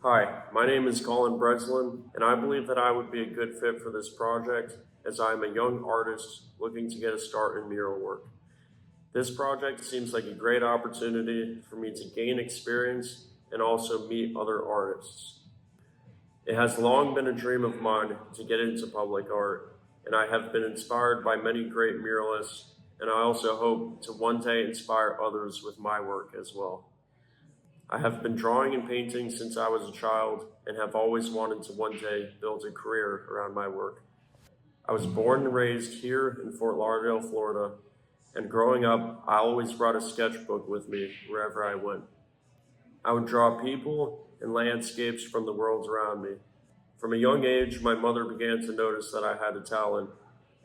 Hi, my name is Colin Breslin, and I believe that I would be a good fit for this project as I am a young artist looking to get a start in mural work. This project seems like a great opportunity for me to gain experience and also meet other artists. It has long been a dream of mine to get into public art, and I have been inspired by many great muralists, and I also hope to one day inspire others with my work as well. I have been drawing and painting since I was a child and have always wanted to one day build a career around my work. I was born and raised here in Fort Lauderdale, Florida, and growing up, I always brought a sketchbook with me wherever I went. I would draw people and landscapes from the world around me. From a young age, my mother began to notice that I had a talent,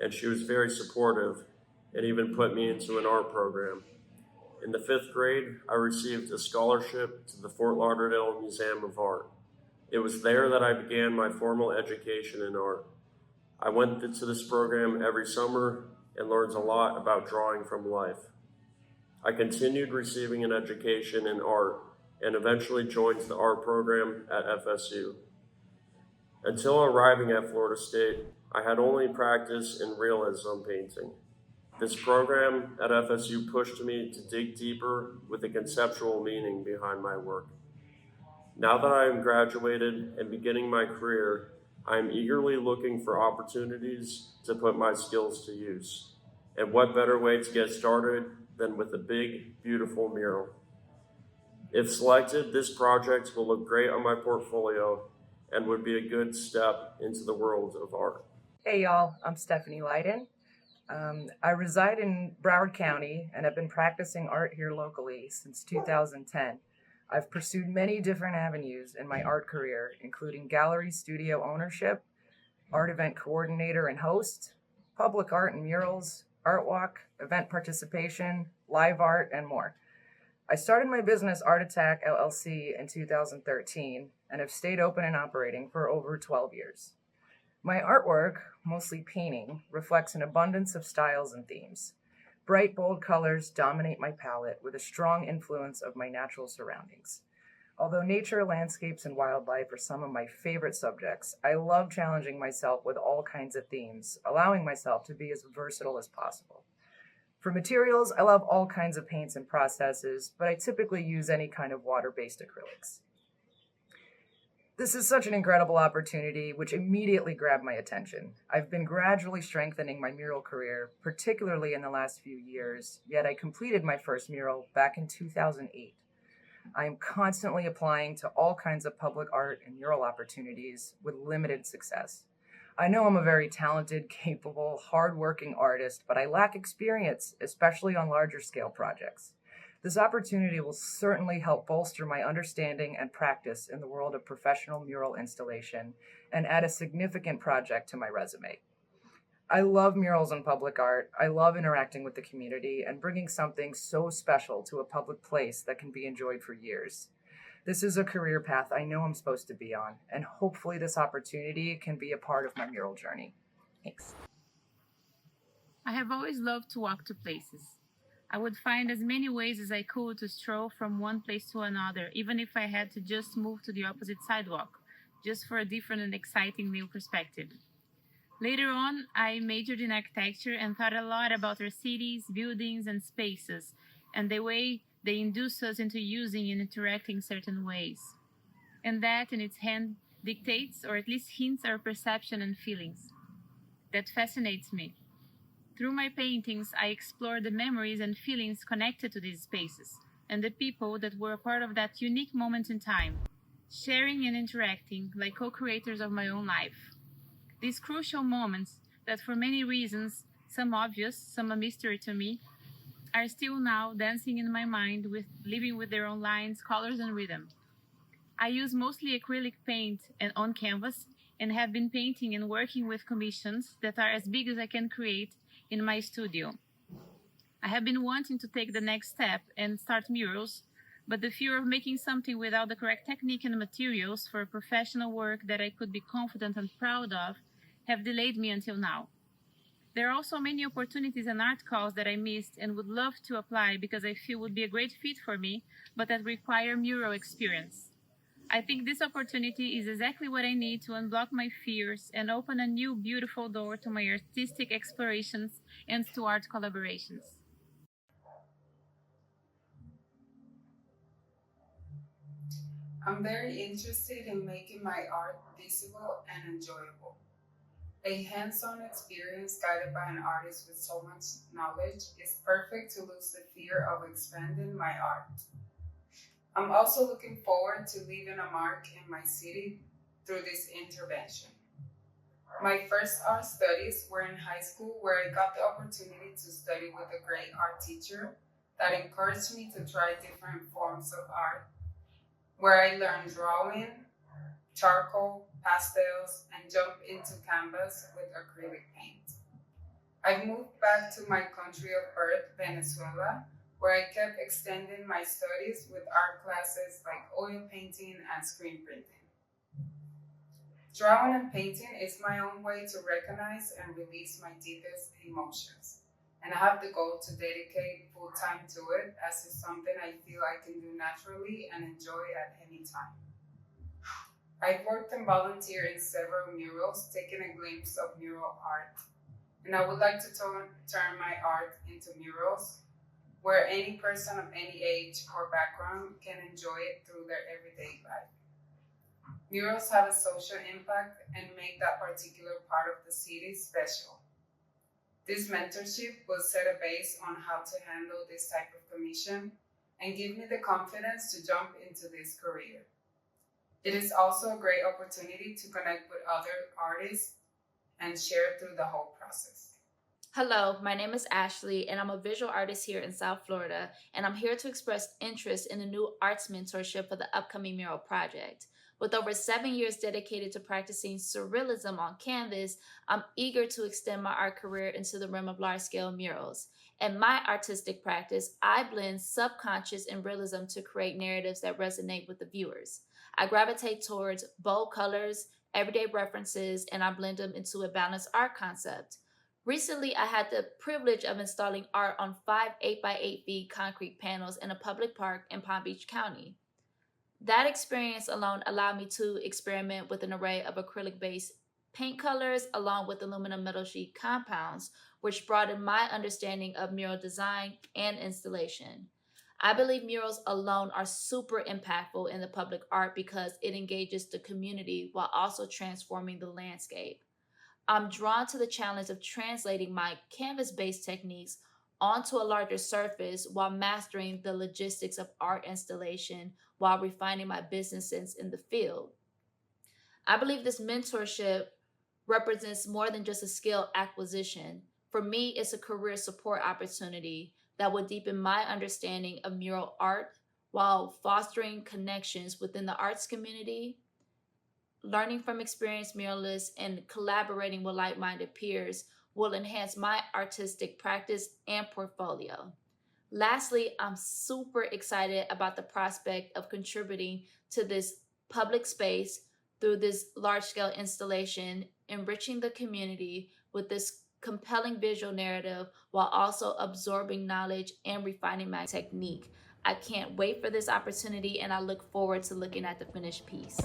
and she was very supportive and even put me into an art program. In the 5th grade, I received a scholarship to the Fort Lauderdale Museum of Art. It was there that I began my formal education in art. I went to this program every summer and learned a lot about drawing from life. I continued receiving an education in art and eventually joined the art program at FSU. Until arriving at Florida State, I had only practice in realism painting. This program at FSU pushed me to dig deeper with the conceptual meaning behind my work. Now that I am graduated and beginning my career, I am eagerly looking for opportunities to put my skills to use. And what better way to get started than with a big, beautiful mural? If selected, this project will look great on my portfolio and would be a good step into the world of art. Hey y'all, I'm Stephanie Leyden. I reside in Broward County and have been practicing art here locally since 2010. I've pursued many different avenues in my art career, including gallery studio ownership, art event coordinator and host, public art and murals, art walk, event participation, live art, and more. I started my business Art Attack LLC in 2013 and have stayed open and operating for over 12 years. My artwork, mostly painting, reflects an abundance of styles and themes. Bright, bold colors dominate my palette with a strong influence of my natural surroundings. Although nature, landscapes, and wildlife are some of my favorite subjects, I love challenging myself with all kinds of themes, allowing myself to be as versatile as possible. For materials, I love all kinds of paints and processes, but I typically use any kind of water-based acrylics. This is such an incredible opportunity, which immediately grabbed my attention. I've been gradually strengthening my mural career, particularly in the last few years, yet I completed my first mural back in 2008. I am constantly applying to all kinds of public art and mural opportunities with limited success. I know I'm a very talented, capable, hardworking artist, but I lack experience, especially on larger scale projects. This opportunity will certainly help bolster my understanding and practice in the world of professional mural installation and add a significant project to my resume. I love murals and public art. I love interacting with the community and bringing something so special to a public place that can be enjoyed for years. This is a career path I know I'm supposed to be on, and hopefully this opportunity can be a part of my mural journey. Thanks. I have always loved to walk to places. I would find as many ways as I could to stroll from one place to another, even if I had to just move to the opposite sidewalk, just for a different and exciting new perspective. Later on, I majored in architecture and thought a lot about our cities, buildings, and spaces, and the way they induce us into using and interacting certain ways. And that, in its hand, dictates or at least hints our perception and feelings. That fascinates me. Through my paintings, I explore the memories and feelings connected to these spaces, and the people that were a part of that unique moment in time, sharing and interacting like co-creators of my own life. These crucial moments that for many reasons, some obvious, some a mystery to me, are still now dancing in my mind, living with their own lines, colors, and rhythm. I use mostly acrylic paint and on canvas, and have been painting and working with commissions that are as big as I can create in my studio. I have been wanting to take the next step and start murals, but the fear of making something without the correct technique and materials for professional work that I could be confident and proud of have delayed me until now. There are also many opportunities and art calls that I missed and would love to apply because I feel would be a great fit for me, but that require mural experience. I think this opportunity is exactly what I need to unblock my fears and open a new, beautiful door to my artistic explorations and to art collaborations. I'm very interested in making my art visible and enjoyable. A hands-on experience guided by an artist with so much knowledge is perfect to lose the fear of expanding my art. I'm also looking forward to leaving a mark in my city through this intervention. My first art studies were in high school, where I got the opportunity to study with a great art teacher that encouraged me to try different forms of art, where I learned drawing, charcoal, pastels, and jumped into canvas with acrylic paint. I've moved back to my country of birth, Venezuela, where I kept extending my studies with art classes like oil painting and screen printing. Drawing and painting is my own way to recognize and release my deepest emotions, and I have the goal to dedicate full time to it, as it's something I feel I can do naturally and enjoy at any time. I've worked and volunteered in several murals, taking a glimpse of mural art, and I would like to turn my art into murals where any person of any age or background can enjoy it through their everyday life. Murals have a social impact and make that particular part of the city special. This mentorship will set a base on how to handle this type of commission and give me the confidence to jump into this career. It is also a great opportunity to connect with other artists and share through the whole process. Hello, my name is Ashlee, and I'm a visual artist here in South Florida, and I'm here to express interest in the new arts mentorship for the upcoming mural project. With over 7 years dedicated to practicing surrealism on canvas, I'm eager to extend my art career into the realm of large-scale murals. In my artistic practice, I blend subconscious and realism to create narratives that resonate with the viewers. I gravitate towards bold colors, everyday references, and I blend them into a balanced art concept. Recently, I had the privilege of installing art on 5 8x8 feet concrete panels in a public park in Palm Beach County. That experience alone allowed me to experiment with an array of acrylic-based paint colors along with aluminum metal sheet compounds, which broadened my understanding of mural design and installation. I believe murals alone are super impactful in the public art because it engages the community while also transforming the landscape. I'm drawn to the challenge of translating my canvas-based techniques onto a larger surface while mastering the logistics of art installation while refining my business sense in the field. I believe this mentorship represents more than just a skill acquisition. For me, it's a career support opportunity that will deepen my understanding of mural art while fostering connections within the arts community. Learning from experienced muralists and collaborating with like-minded peers will enhance my artistic practice and portfolio. Lastly, I'm super excited about the prospect of contributing to this public space through this large-scale installation, enriching the community with this compelling visual narrative while also absorbing knowledge and refining my technique. I can't wait for this opportunity, and I look forward to looking at the finished piece.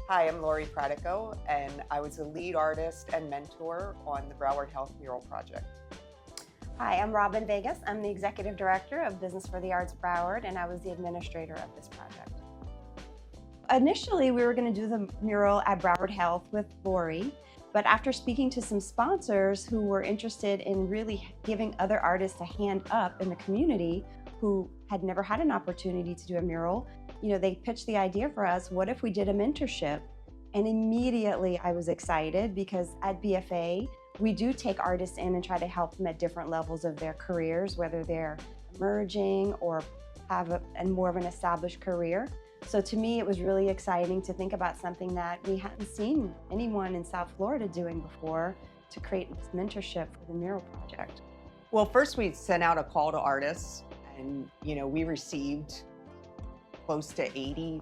Hi, I'm Lori Pratico, and I was the lead artist and mentor on the Broward Health Mural Project. Hi, I'm Robin Vegas. I'm the Executive Director of Business for the Arts Broward, and I was the administrator of this project. Initially, we were going to do the mural at Broward Health with Lori, but after speaking to some sponsors who were interested in really giving other artists a hand up in the community who had never had an opportunity to do a mural, they pitched the idea for us, what if we did a mentorship? And immediately I was excited because at BFA, we do take artists in and try to help them at different levels of their careers, whether they're emerging or have more of an established career. So to me, it was really exciting to think about something that we hadn't seen anyone in South Florida doing before, to create this mentorship for the Mural project. Well, first we sent out a call to artists, and we received close to 80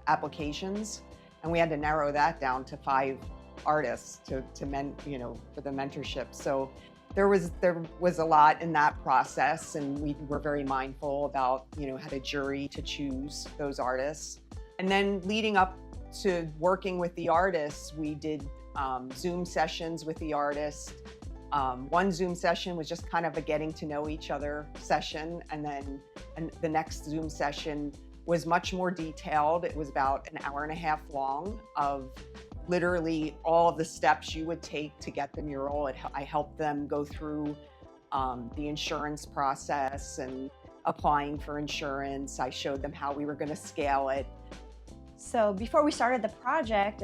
applications, and we had to narrow that down to 5 artists for the mentorship. So there was a lot in that process, and we were very mindful about had a jury to choose those artists. And then leading up to working with the artists, we did Zoom sessions with the artists. One Zoom session was just kind of a getting to know each other session, and then the next Zoom session was much more detailed. It was about an hour and a half long of literally all of the steps you would take to get the mural. I helped them go through the insurance process and applying for insurance. I showed them how we were going to scale it. So before we started the project,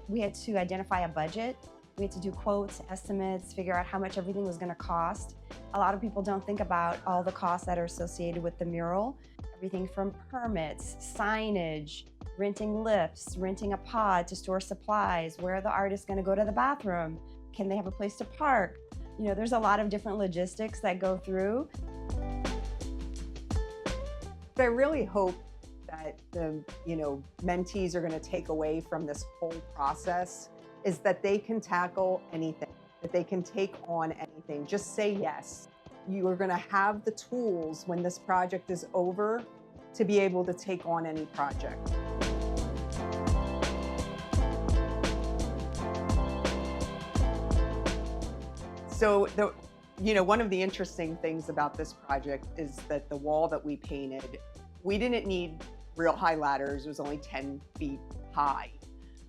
we had to identify a budget. We had to do quotes, estimates, figure out how much everything was going to cost. A lot of people don't think about all the costs that are associated with the mural. Everything from permits, signage, renting lifts, renting a pod to store supplies, where are the artists going to go to the bathroom? Can they have a place to park? There's a lot of different logistics that go through. But I really hope that the mentees are going to take away from this whole process is that they can tackle anything, that they can take on anything. Just say yes. You are going to have the tools when this project is over to be able to take on any project. So one of the interesting things about this project is that the wall that we painted, we didn't need real high ladders. It was only 10 feet high,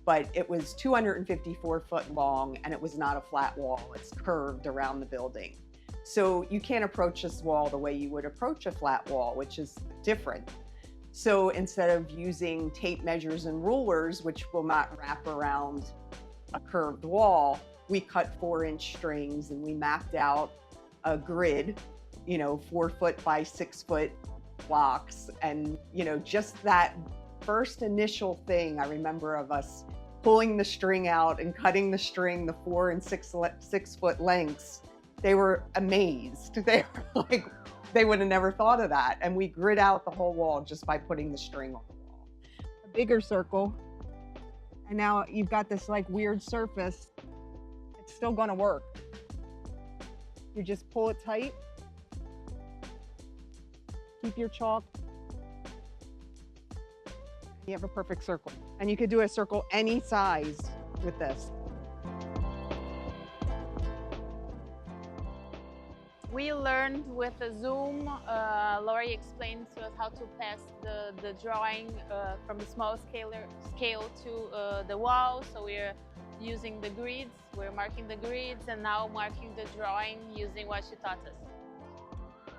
but it was 254 foot long, and it was not a flat wall. It's curved around the building. So you can't approach this wall the way you would approach a flat wall, which is different. So instead of using tape measures and rulers, which will not wrap around a curved wall, we cut 4-inch strings, and we mapped out a grid, 4 foot by 6 foot blocks. And, just that first initial thing, I remember of us pulling the string out and cutting the string, the 4 and 6 foot lengths. They were amazed. They were like, they would have never thought of that. And we grid out the whole wall just by putting the string on the wall. A bigger circle. And now you've got this weird surface. It's still gonna work. You just pull it tight. Keep your chalk. You have a perfect circle. And you could do a circle any size with this. We learned with the Zoom. Lori explained to us how to pass the drawing from the small scale to the wall. So we're using the grids, we're marking the grids, and now marking the drawing using what she taught us.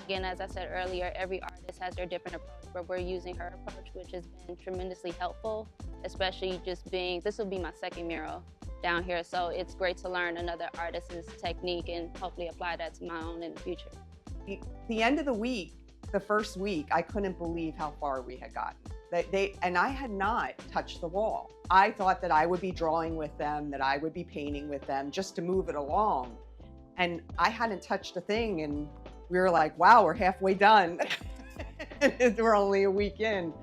Again, as I said earlier, every artist has their different approach, but we're using her approach, which has been tremendously helpful, especially this will be my second mural down here, so it's great to learn another artist's technique and hopefully apply that to my own in the future. The end of the week, the first week, I couldn't believe how far we had gotten. And I had not touched the wall. I thought that I would be drawing with them, that I would be painting with them just to move it along. And I hadn't touched a thing, and we were like, wow, we're halfway done. And we're only a week in.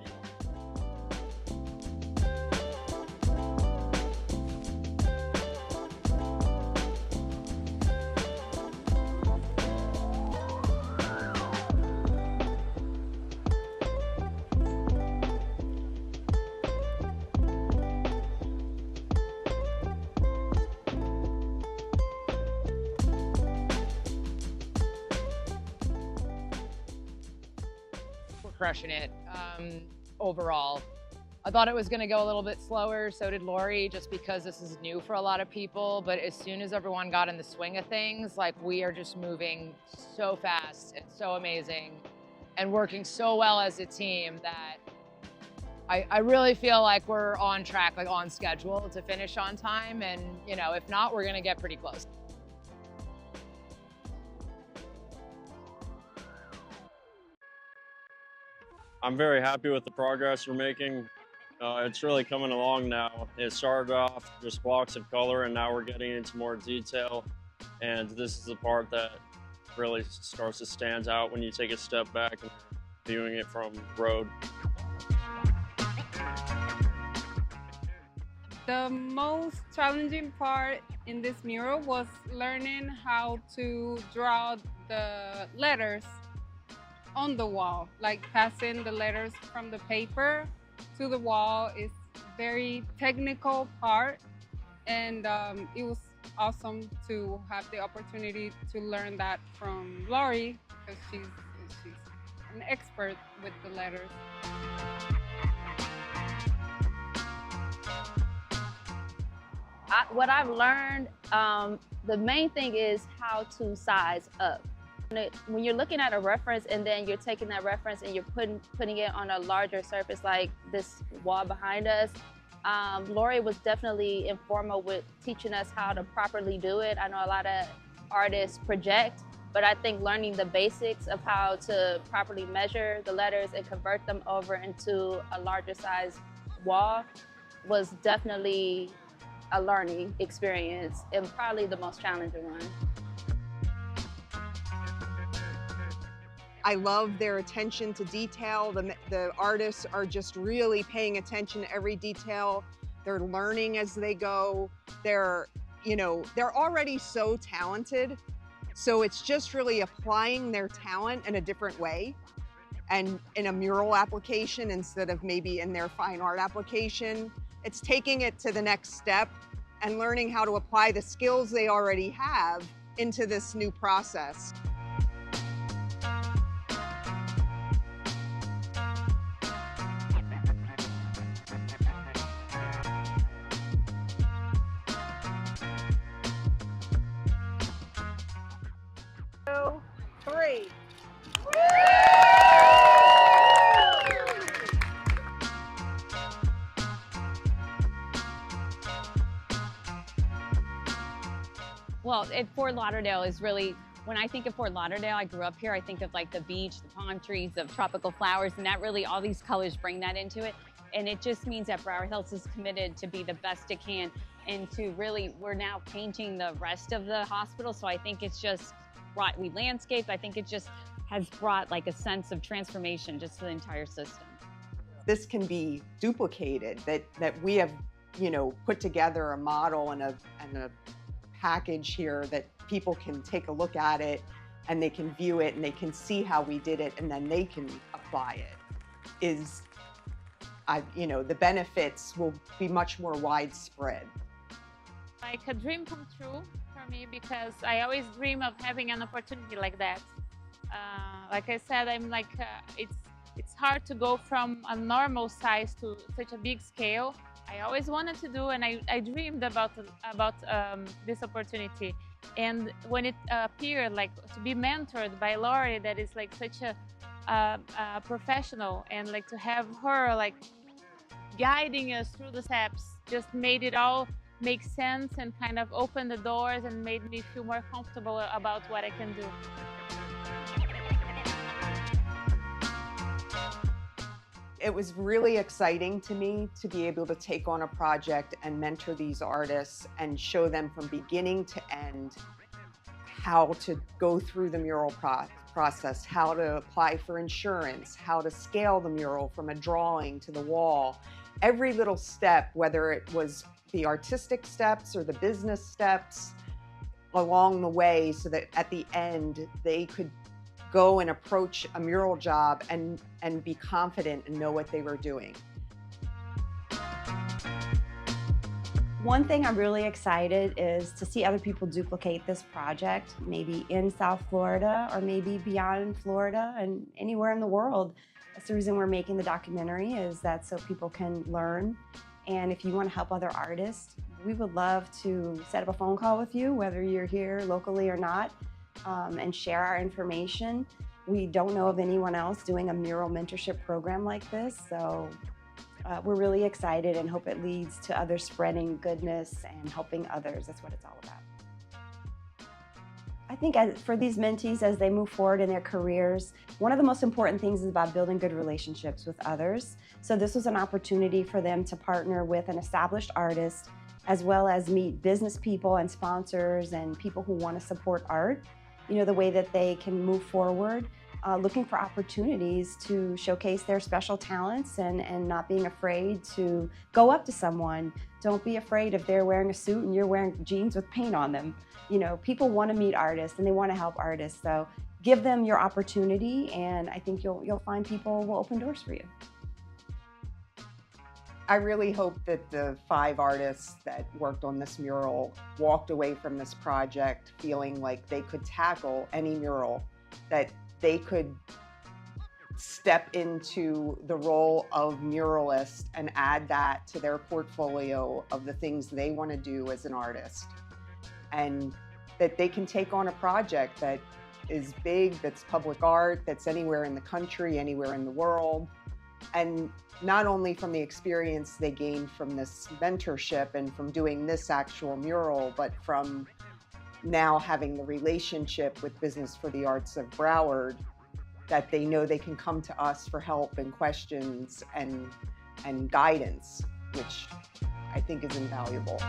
Crushing it overall. I thought it was going to go a little bit slower, so did Lori, just because this is new for a lot of people. But as soon as everyone got in the swing of things, we are just moving so fast. It's so amazing and working so well as a team that I really feel like we're on track, on schedule to finish on time. And, if not, we're going to get pretty close. I'm very happy with the progress we're making. It's really coming along now. It started off just blocks of color, and now we're getting into more detail. And this is the part that really starts to stand out when you take a step back and viewing it from the road. The most challenging part in this mural was learning how to draw the letters on the wall, like passing the letters from the paper to the wall is very technical part, and it was awesome to have the opportunity to learn that from Lori, because she's an expert with the letters. What I've learned, the main thing is how to size up. When you're looking at a reference and then you're taking that reference and you're putting it on a larger surface like this wall behind us, Lori was definitely informal with teaching us how to properly do it. I know a lot of artists project, but I think learning the basics of how to properly measure the letters and convert them over into a larger size wall was definitely a learning experience and probably the most challenging one. I love their attention to detail. The artists are just really paying attention to every detail. They're learning as they go. They're already so talented. So it's just really applying their talent in a different way and in a mural application instead of maybe in their fine art application. It's taking it to the next step and learning how to apply the skills they already have into this new process. Three. Well, Fort Lauderdale is really, when I think of Fort Lauderdale, I grew up here, I think of like the beach, the palm trees, the tropical flowers, and that really, all these colors bring that into it. And it just means that Broward Health is committed to be the best it can and to really, we're now painting the rest of the hospital. So I think it's just brought, we landscaped, I think it just has brought like a sense of transformation just to the entire system. This can be duplicated, that we have, put together a model and a package here that people can take a look at it and they can view it and they can see how we did it and then they can apply it. The benefits will be much more widespread. Like a dream come true for me, because I always dream of having an opportunity like that. Like I said, I'm like, it's hard to go from a normal size to such a big scale. I always wanted to do, and I dreamed about this opportunity. And when it appeared, like to be mentored by Lori, that is like such a professional, and like to have her like guiding us through the steps, just made it all make sense and kind of open the doors and made me feel more comfortable about what I can do. It was really exciting to me to be able to take on a project and mentor these artists and show them from beginning to end how to go through the mural process, how to apply for insurance, how to scale the mural from a drawing to the wall. Every little step, whether it was the artistic steps or the business steps along the way, so that at the end they could go and approach a mural job and be confident and know what they were doing. One thing I'm really excited is to see other people duplicate this project, maybe in South Florida or maybe beyond Florida and anywhere in the world. That's the reason we're making the documentary, is that so people can learn. And if you want to help other artists, we would love to set up a phone call with you, whether you're here locally or not, and share our information. We don't know of anyone else doing a mural mentorship program like this, so we're really excited and hope it leads to others spreading goodness and helping others. That's what it's all about. I think for these mentees, as they move forward in their careers, one of the most important things is about building good relationships with others. So this was an opportunity for them to partner with an established artist, as well as meet business people and sponsors and people who want to support art, the way that they can move forward, looking for opportunities to showcase their special talents and not being afraid to go up to someone. Don't be afraid if they're wearing a suit and you're wearing jeans with paint on them. People want to meet artists and they want to help artists. So give them your opportunity, and I think you'll find people will open doors for you. I really hope that the 5 artists that worked on this mural walked away from this project feeling like they could tackle any mural, that they could step into the role of muralist and add that to their portfolio of the things they want to do as an artist. And that they can take on a project that is big, that's public art, that's anywhere in the country, anywhere in the world. And not only from the experience they gained from this mentorship and from doing this actual mural, but from now having the relationship with Business for the Arts of Broward, that they know they can come to us for help and questions and guidance, which I think is invaluable.